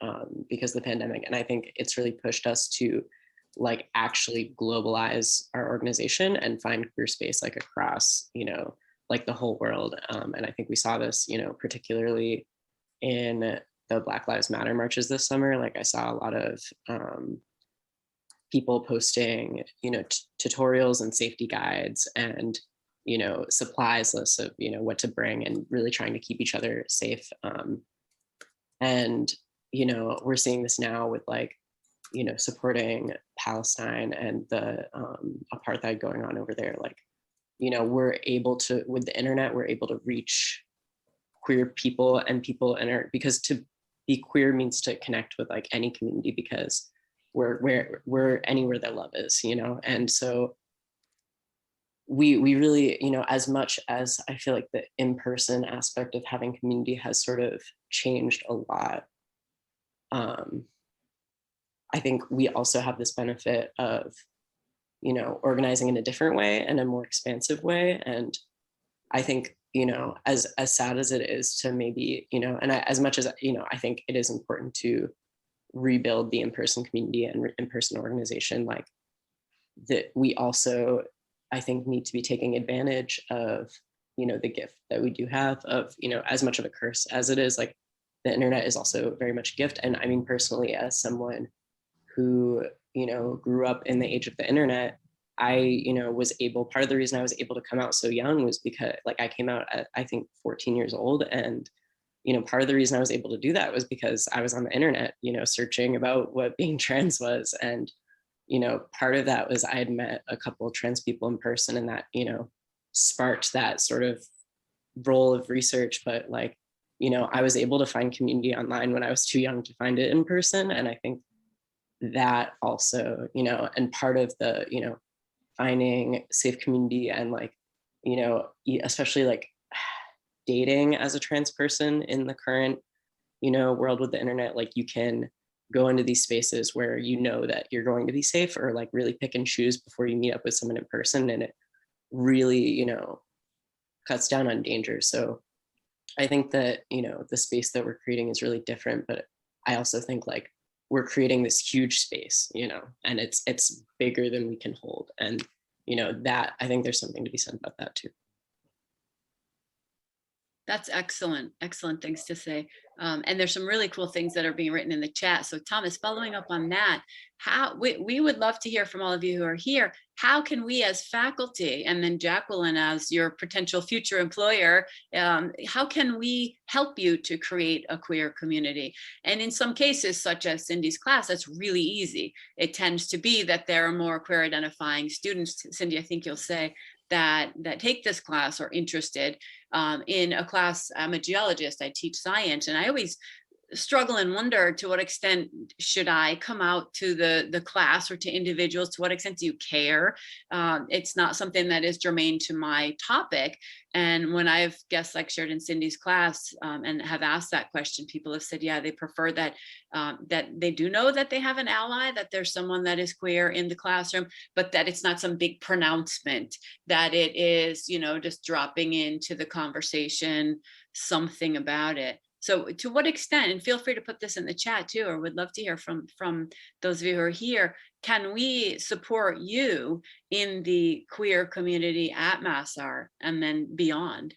because of the pandemic. And I think it's really pushed us to like actually globalize our organization and find queer space like across, you know, like the whole world. And I think we saw this, you know, particularly in the Black Lives Matter marches this summer. Like I saw a lot of people posting, you know, tutorials and safety guides and, you know, supplies lists of, you know, what to bring and really trying to keep each other safe. And, you know, we're seeing this now with like supporting Palestine and the apartheid going on over there, like, we're able to, with the internet, we're able to reach queer people and people in our, because to be queer means to connect with like any community, because we're anywhere that love is, and so we really, as much as I feel like the in-person aspect of having community has sort of changed a lot, I think we also have this benefit of, organizing in a different way and a more expansive way. And I think, as sad as it is to maybe, as much as, I think it is important to rebuild the in-person community and in-person organization, like that we also, I think, need to be taking advantage of, the gift that we do have of, as much of a curse as it is, like the internet is also very much a gift. And I mean, personally, as someone who, grew up in the age of the internet, I, was able, part of the reason I was able to come out so young was because like I came out at, I think, 14 years old. And, part of the reason I was able to do that was because I was on the internet, searching about what being trans was. And, part of that was I had met a couple of trans people in person, and that, sparked that sort of role of research. But like, I was able to find community online when I was too young to find it in person. And I think that also, and part of the, finding safe community and like, especially like dating as a trans person in the current, world with the internet, like you can go into these spaces where that you're going to be safe, or like really pick and choose before you meet up with someone in person. And it really, cuts down on danger. So I think that, the space that we're creating is really different, but I also think like we're creating this huge space, and it's bigger than we can hold. And, that I think there's something to be said about that too. That's excellent. Excellent things to say. And there's some really cool things that are being written in the chat. So Thomas, following up on that, how we would love to hear from all of you who are here. How can we as faculty, and then Jacqueline as your potential future employer, how can we help you to create a queer community? And in some cases, such as Cindy's class, that's really easy. It tends to be that there are more queer identifying students, Cindy, I think you'll say, that take this class are interested in a class. I'm a geologist, I teach science, and I always struggle and wonder, to what extent should I come out to the class or to individuals? To what extent do you care? It's not something that is germane to my topic. And when I've guest lectured in Cindy's class and have asked that question, people have said, yeah, they prefer that, that they do know that they have an ally, that there's someone that is queer in the classroom, but that it's not some big pronouncement, that it is, just dropping into the conversation, something about it. So to what extent, and feel free to put this in the chat too, or would love to hear from those of you who are here, can we support you in the queer community at MassArt and then beyond?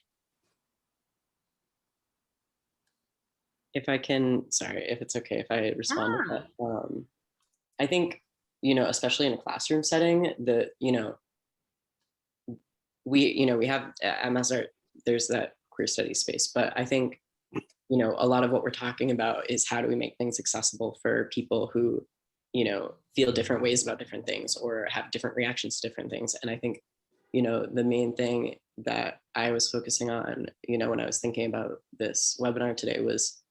If I can, sorry, if it's okay if I respond to that. I think, especially in a classroom setting, we have at MassArt, there's that queer studies space, but I think, a lot of what we're talking about is how do we make things accessible for people who, feel different ways about different things or have different reactions to different things. And I think, the main thing that I was focusing on, when I was thinking about this webinar today was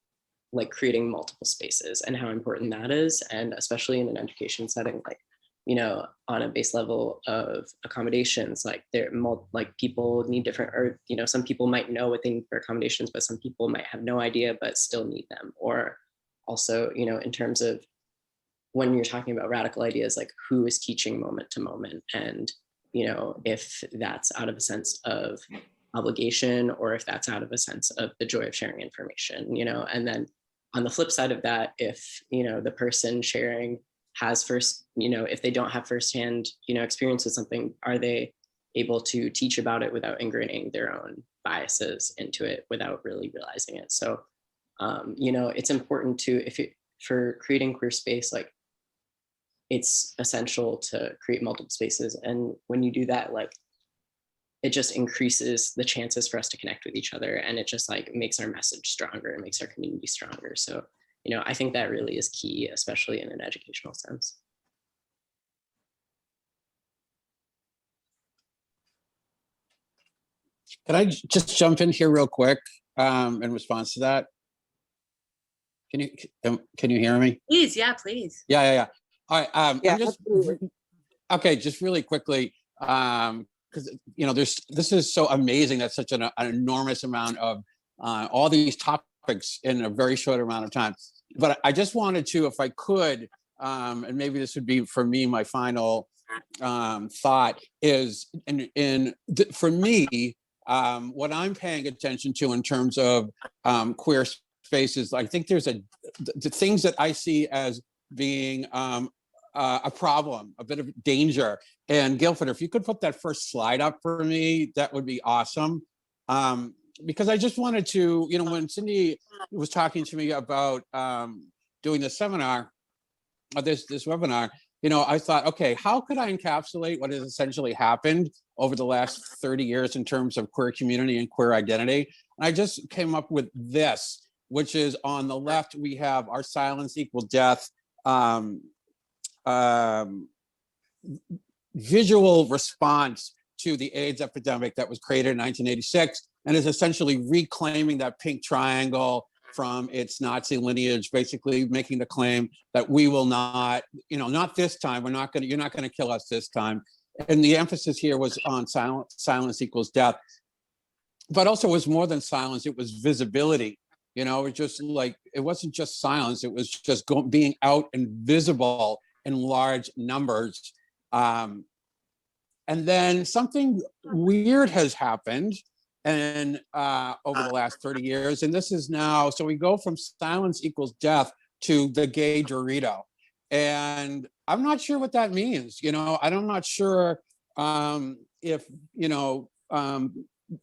like creating multiple spaces and how important that is. And especially in an education setting, like, on a base level of accommodations, like people need different, or, some people might know what they need for accommodations, but some people might have no idea, but still need them. Or also, in terms of when you're talking about radical ideas, like who is teaching moment to moment, and, if that's out of a sense of obligation, or if that's out of a sense of the joy of sharing information, and then on the flip side of that, if, the person sharing has if they don't have firsthand, experience with something, are they able to teach about it without ingraining their own biases into it without really realizing it? So, it's important to, for creating queer space, like it's essential to create multiple spaces. And when you do that, like it just increases the chances for us to connect with each other. And it just like makes our message stronger. It makes our community stronger. So, you know, I think that really is key, especially in an educational sense. Can I just jump in here real quick in response to that? Can you hear me? Please, yeah, please. Yeah. All right. Yeah, I'm just absolutely. okay. Just really quickly, because you know, this is so amazing. That's such an enormous amount of all these topics in a very short amount of time. But I just wanted to, if I could, and maybe this would be for me, my final thought is, for me, what I'm paying attention to in terms of queer spaces, I think there's the things that I see as being a problem, a bit of danger. And Guilford, if you could put that first slide up for me, that would be awesome. Because I just wanted to, you know, when Cindy was talking to me about doing the seminar, this webinar, you know, I thought, okay, how could I encapsulate what has essentially happened over the last 30 years in terms of queer community and queer identity? And I just came up with this, which is on the left, we have Our Silence Equals Death, visual response to the AIDS epidemic that was created in 1986, and is essentially reclaiming that pink triangle from its Nazi lineage, basically making the claim that we will not, you know, not this time, you're not going to kill us this time. And the emphasis here was on silence equals death, but also it was more than silence, it was visibility. You know, it just like, it wasn't just silence, it was just being out and visible in large numbers. And then something weird has happened and over the last 30 years. And this is now, so we go from silence equals death to the gay Dorito. And I'm not sure what that means. You know, I'm not sure if, you know,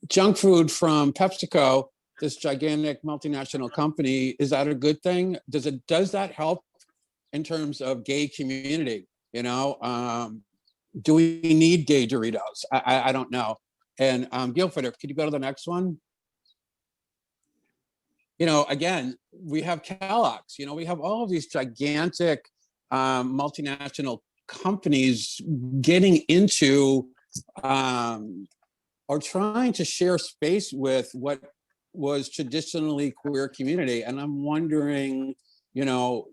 junk food from PepsiCo, this gigantic multinational company, is that a good thing? Does that help in terms of gay community? You know, do we need gay Doritos? I don't know. And Guilford, could you go to the next one? You know, again, we have Kellogg's, you know, we have all of these gigantic multinational companies getting into or trying to share space with what was traditionally queer community. And I'm wondering, you know,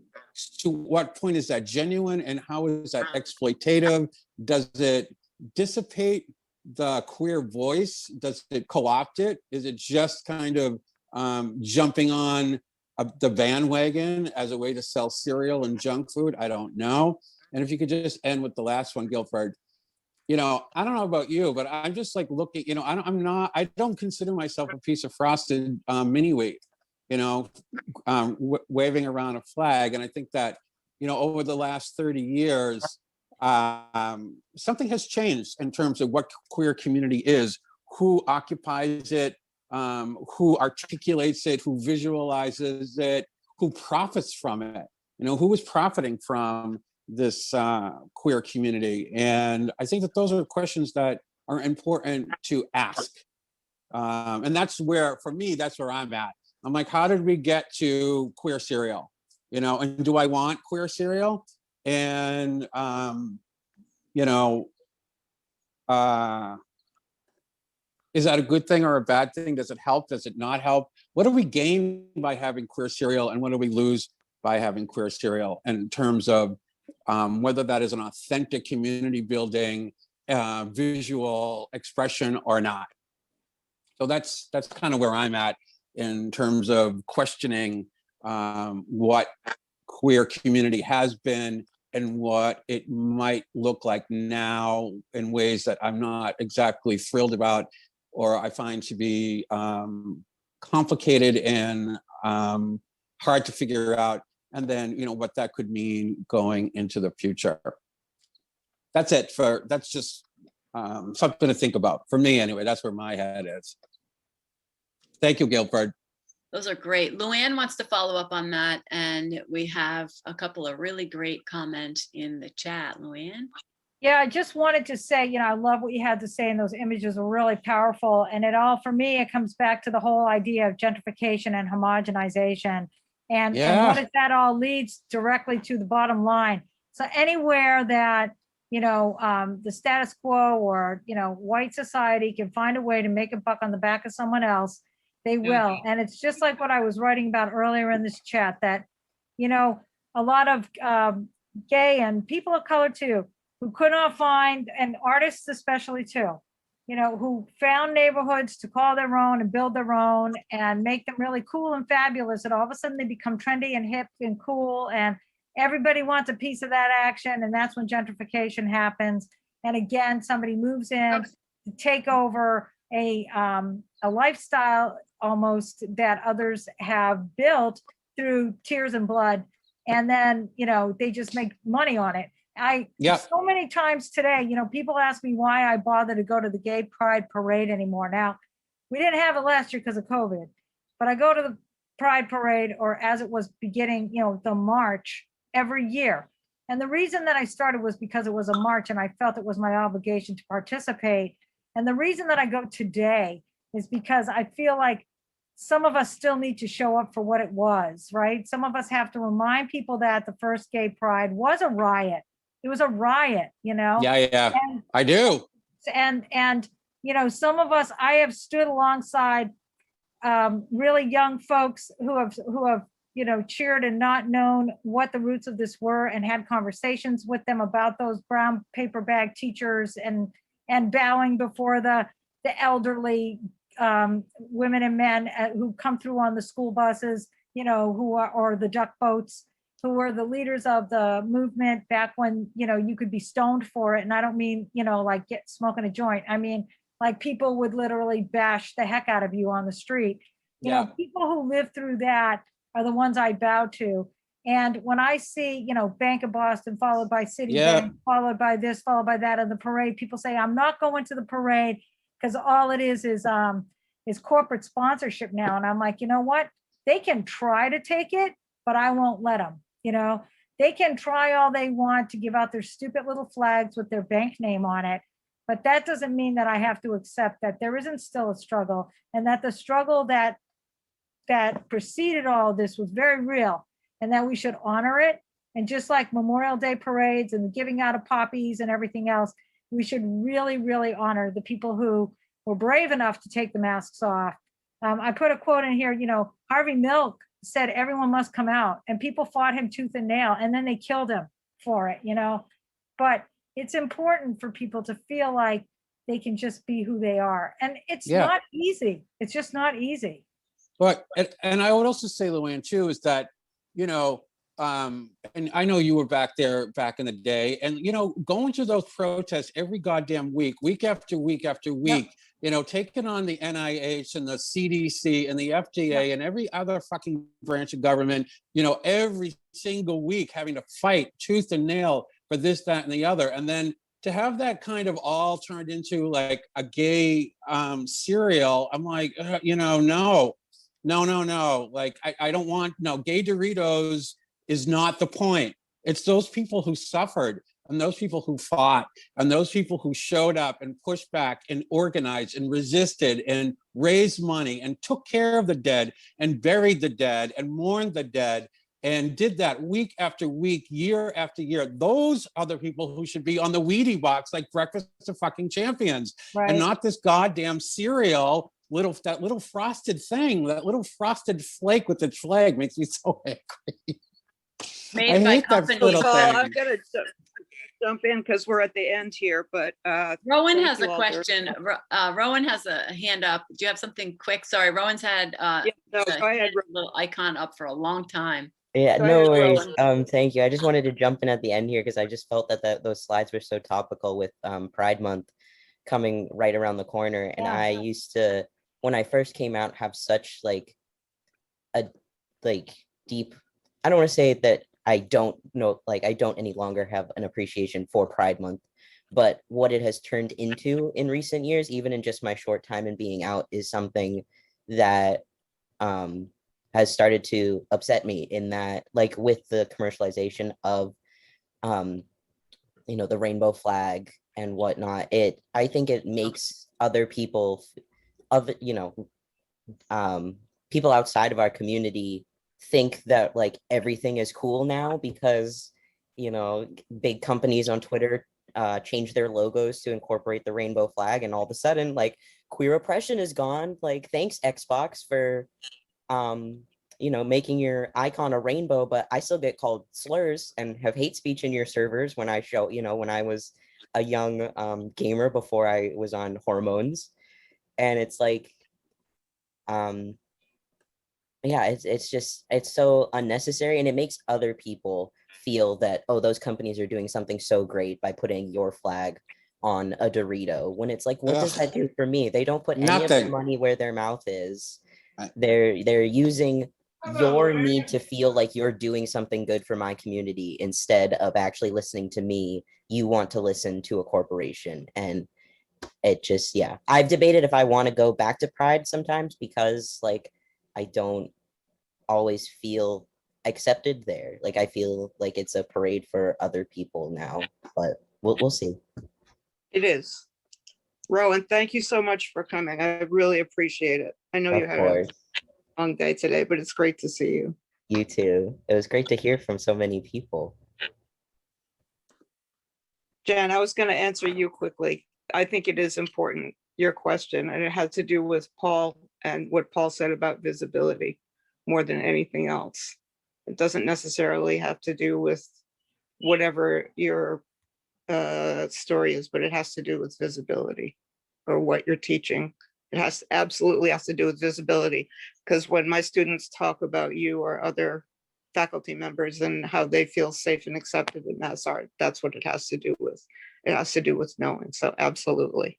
to what point is that genuine and how is that exploitative? Does it dissipate the queer voice? Does it co-opt it? Is it just kind of jumping on the bandwagon as a way to sell cereal and junk food? I don't know. And if you could just end with the last one, Guilford. You know, I don't know about you, but I'm just like looking, you know, I don't consider myself a piece of frosted mini wheat, you know, waving around a flag. And I think that, you know, over the last 30 years, something has changed in terms of what queer community is, who occupies it, who articulates it, who visualizes it, who profits from it, you know, who is profiting from this queer community. And I think that those are questions that are important to ask. And that's where, for me, that's where I'm at. I'm like, how did we get to queer cereal? You know, and do I want queer cereal? And, you know, is that a good thing or a bad thing? Does it help? Does it not help? What do we gain by having queer cereal? And what do we lose by having queer cereal in terms of whether that is an authentic community building, visual expression or not? So that's kind of where I'm at in terms of questioning what queer community has been and what it might look like now in ways that I'm not exactly thrilled about, or I find to be complicated and hard to figure out. And then, you know, what that could mean going into the future. That's it that's just something to think about for me anyway. That's where my head is. Thank you, Guilford. Those are great. Luann wants to follow up on that. And we have a couple of really great comments in the chat. Luann? Yeah, I just wanted to say, you know, I love what you had to say, and those images are really powerful. And it all, for me, it comes back to the whole idea of gentrification and homogenization. And Yeah. what if that all leads directly to the bottom line? So anywhere that, the status quo or, white society can find a way to make a buck on the back of someone else, they will. And it's just like what I was writing about earlier in this chat, that, a lot of gay and people of color too, who could not find, and artists especially too, who found neighborhoods to call their own and build their own and make them really cool and fabulous. And all of a sudden they become trendy and hip and cool, and everybody wants a piece of that action. And that's when gentrification happens. And again, somebody moves in to take over a lifestyle almost that others have built through tears and blood. And then, they just make money on it. Yep. So many times today, people ask me why I bother to go to the Gay Pride Parade anymore. Now, we didn't have it last year because of COVID, but I go to the Pride Parade, or as it was beginning, the march every year. And the reason that I started was because it was a march and I felt it was my obligation to participate. And the reason that I go today is because I feel like some of us still need to show up for what it was, right? Some of us have to remind people that the first Gay Pride was a riot. It was a riot, Yeah, And, I do. and some of us, I have stood alongside really young folks who have cheered and not known what the roots of this were, and had conversations with them about those brown paper bag teachers, and bowing before the elderly women and men who come through on the school buses, who are, or the duck boats, who were the leaders of the movement back when, you could be stoned for it. And I don't mean, like get smoking a joint. I mean, like people would literally bash the heck out of you on the street. People who lived through that are the ones I bow to. And when I see, Bank of Boston followed by Citibank, followed by this, followed by that, in the parade, people say, I'm not going to the parade because all it is corporate sponsorship now. And I'm like, you know what? They can try to take it, but I won't let them. They can try all they want to give out their stupid little flags with their bank name on it. But that doesn't mean that I have to accept that there isn't still a struggle, and that the struggle that preceded all this was very real, and that we should honor it. And just like Memorial Day parades and the giving out of poppies and everything else, we should really, really honor the people who were brave enough to take the masks off. I put a quote in here, Harvey Milk said everyone must come out, and people fought him tooth and nail, and then they killed him for it, But it's important for people to feel like they can just be who they are. And it's not easy. It's just not easy. But, and I would also say, Luann, too, is that, and I know you were back there back in the day, and, going to those protests every goddamn week after week after week, taking on the NIH and the CDC and the FDA and every other fucking branch of government, every single week having to fight tooth and nail for this, that, and the other. And then to have that kind of all turned into like a gay cereal, I'm like, no. Like, I don't want, gay Doritos is not the point. It's those people who suffered, and those people who fought, and those people who showed up and pushed back and organized and resisted and raised money and took care of the dead and buried the dead and mourned the dead and did that week after week, year after year. Those are the people who should be on the Wheatie box like Breakfast of fucking Champions, and not this goddamn cereal, that little frosted thing, that little frosted flake with its flag makes me so angry. Made by company. little Well, thing. I'm gonna jump in because we're at the end here, but Rowan thank has you a all very question. Rowan has a hand up. Do you have something quick? Sorry, Rowan's had no, go ahead. a little icon up for a long time. Yeah, Go no ahead, worries. Rowan. Thank you. I just wanted to jump in at the end here because I just felt that those slides were so topical with Pride Month coming right around the corner. And I used to, when I first came out, have such a deep, I don't want to say that I don't know, I don't any longer have an appreciation for Pride Month, but what it has turned into in recent years, even in just my short time in being out, is something that has started to upset me, in that, with the commercialization of the rainbow flag and whatnot, I think it makes other people people outside of our community think that like everything is cool now because, big companies on Twitter change their logos to incorporate the rainbow flag, and all of a sudden like queer oppression is gone. Like, thanks Xbox for making your icon a rainbow, but I still get called slurs and have hate speech in your servers when I show, when I was a young gamer before I was on hormones. And it's like, yeah, it's so unnecessary, and it makes other people feel that, oh, those companies are doing something so great by putting your flag on a Dorito, when it's like, what does that do for me? They don't put any of their Nothing. money where their mouth is. Right. They're using your need to feel like you're doing something good for my community instead of actually listening to me. You want to listen to a corporation, and it just, yeah, I've debated if I want to go back to Pride sometimes, because like I don't always feel accepted there. Like, I feel like it's a parade for other people now, but we'll see. It is. Rowan, thank you so much for coming. I really appreciate it. I know you Of had a course, long day today, but it's great to see you. you too. It was great to hear from so many people. Jen, I was going to answer you quickly. I think it is important, your question, and it had to do with Paul and what Paul said about visibility more than anything else. It doesn't necessarily have to do with whatever your story is, but it has to do with visibility or what you're teaching. It absolutely has to do with visibility, because when my students talk about you or other faculty members and how they feel safe and accepted in Mass Art, that's what it has to do with. It has to do with knowing. So absolutely.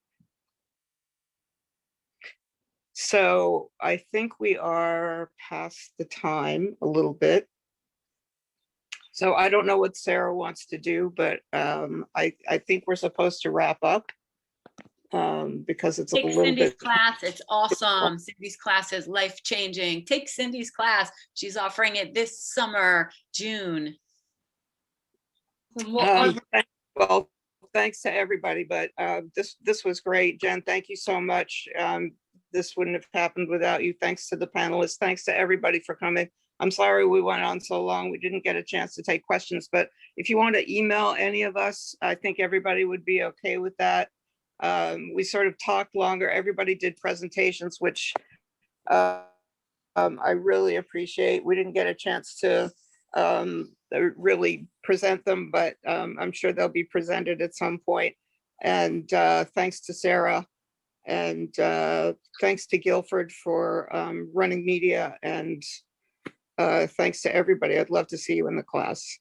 So I think we are past the time a little bit. So I don't know what Sarah wants to do, but I think we're supposed to wrap up because it's a Take little Cindy's bit. class. It's awesome. Cindy's class is life-changing. Take Cindy's class. She's offering it this summer, June. Well, thanks to everybody, but this was great. Jen, thank you so much. This wouldn't have happened without you. Thanks to the panelists. Thanks to everybody for coming. I'm sorry we went on so long. We didn't get a chance to take questions, but if you want to email any of us, I think everybody would be okay with that. We sort of talked longer. Everybody did presentations, which I really appreciate. We didn't get a chance to really present them, but I'm sure they'll be presented at some point. And thanks to Sarah, and thanks to Guilford for running media, and thanks to everybody. I'd love to see you in the class.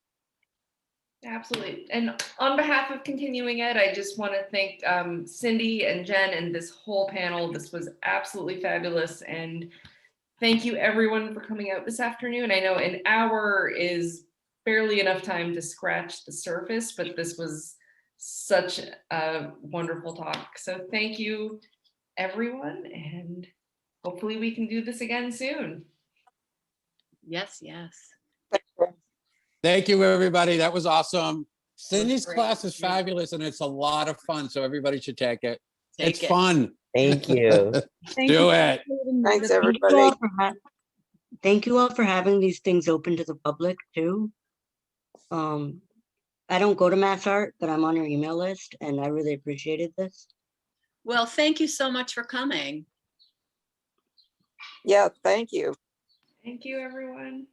Absolutely. And on behalf of Continuing Ed, I just want to thank Cindy and Jen and this whole panel. This was absolutely fabulous. And thank you everyone for coming out this afternoon. I know an hour is barely enough time to scratch the surface, but this was such a wonderful talk. So thank you everyone, and hopefully we can do this again soon. Yes, yes. Thank you, everybody. That was awesome. Cindy's great. class is fabulous, and it's a lot of fun, so everybody should take it. Take It's it. fun. Thank you. Do it. Thanks, Thank you everybody. all for thank you all for having these things open to the public too. I don't go to Mass Art, but I'm on your email list, and I really appreciated this. Well, thank you so much for coming. Yeah, thank you. Thank you, everyone.